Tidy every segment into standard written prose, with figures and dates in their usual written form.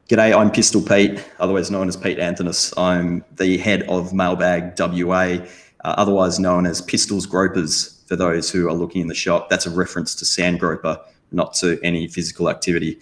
G'day, I'm Pistol Pete, otherwise known as Pete Anthonisz. I'm the head of Mailbag WA, otherwise known as Pistols Gropers for those who are looking in the shop. That's a reference to Sandgroper, not to any physical activity.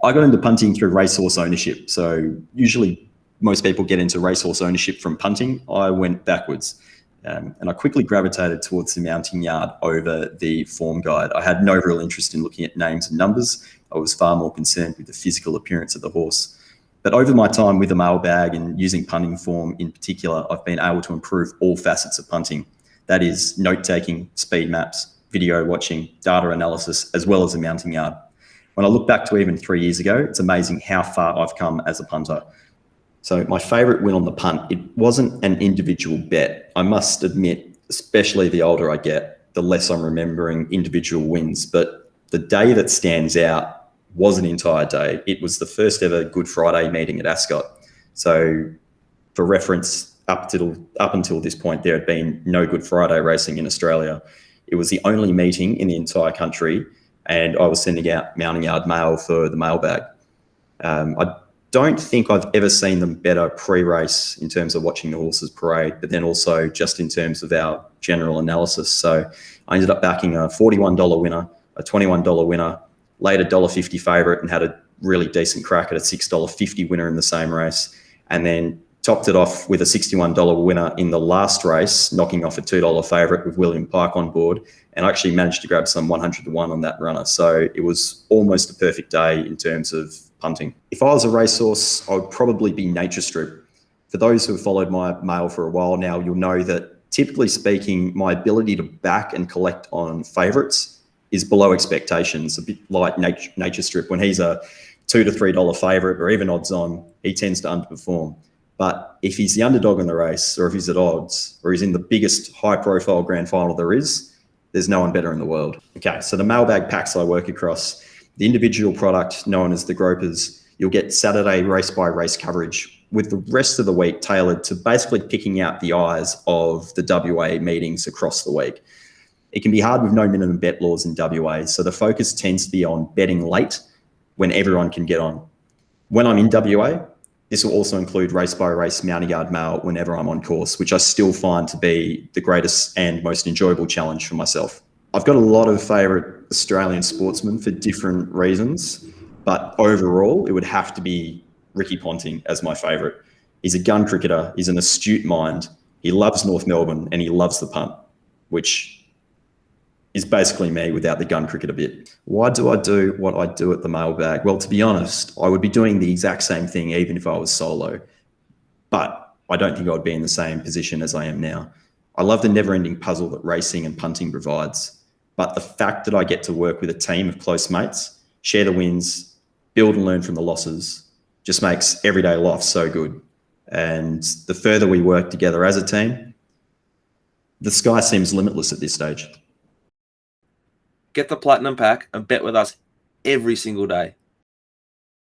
I got into punting through racehorse ownership. So usually most people get into racehorse ownership from punting. I went backwards. And I quickly gravitated towards the mounting yard over the form guide. I had no real interest in looking at names and numbers. I was far more concerned with the physical appearance of the horse. But over my time with the mailbag and using punting form in particular, I've been able to improve all facets of punting. That is note-taking, speed maps, video watching, data analysis, as well as the mounting yard. When I look back to even 3 years ago, it's amazing how far I've come as a punter. So my favourite win on the punt, it wasn't an individual bet. I must admit, especially the older I get, the less I'm remembering individual wins. But the day that stands out was an entire day. It was the first ever Good Friday meeting at Ascot. So for reference, up until this point, there had been no Good Friday racing in Australia. It was the only meeting in the entire country, and I was sending out mounting yard mail for the mailbag. I don't think I've ever seen them better pre-race in terms of watching the horses parade, but then also just in terms of our general analysis. So I ended up backing a $41 winner, a $21 winner, laid a $1.50 favourite and had a really decent crack at a $6.50 winner in the same race, and then topped it off with a $61 winner in the last race, knocking off a $2 favourite with William Pike on board. And I actually managed to grab some 100 to 1 on that runner. So it was almost a perfect day in terms of punting. If I was a racehorse, I would probably be Nature Strip. For those who have followed my mail for a while now, you'll know that typically speaking, my ability to back and collect on favourites is below expectations, a bit like Nature Strip. When he's a $2 to $3 favourite or even odds on, he tends to underperform. But if he's the underdog in the race, or if he's at odds, or he's in the biggest high-profile grand final there is, there's no one better in the world. Okay, so the mailbag packs I work across, the individual product known as the Gropers, you'll get Saturday race-by-race coverage with the rest of the week tailored to basically picking out the eyes of the WA meetings across the week. It can be hard with no minimum bet laws in WA, so the focus tends to be on betting late when everyone can get on. When I'm in WA, this will also include race-by-race mounting yard mail whenever I'm on course, which I still find to be the greatest and most enjoyable challenge for myself. I've got a lot of favourite Australian sportsmen for different reasons, but overall, it would have to be Ricky Ponting as my favourite. He's a gun cricketer, he's an astute mind, he loves North Melbourne, and he loves the punt, which is basically me without the gun cricketer bit. Why do I do what I do at the mailbag? Well, to be honest, I would be doing the exact same thing even if I was solo, but I don't think I would be in the same position as I am now. I love the never-ending puzzle that racing and punting provides, but the fact that I get to work with a team of close mates, share the wins, build and learn from the losses, just makes everyday life so good. And the further we work together as a team, the sky seems limitless at this stage. Get the Platinum Pack and bet with us every single day.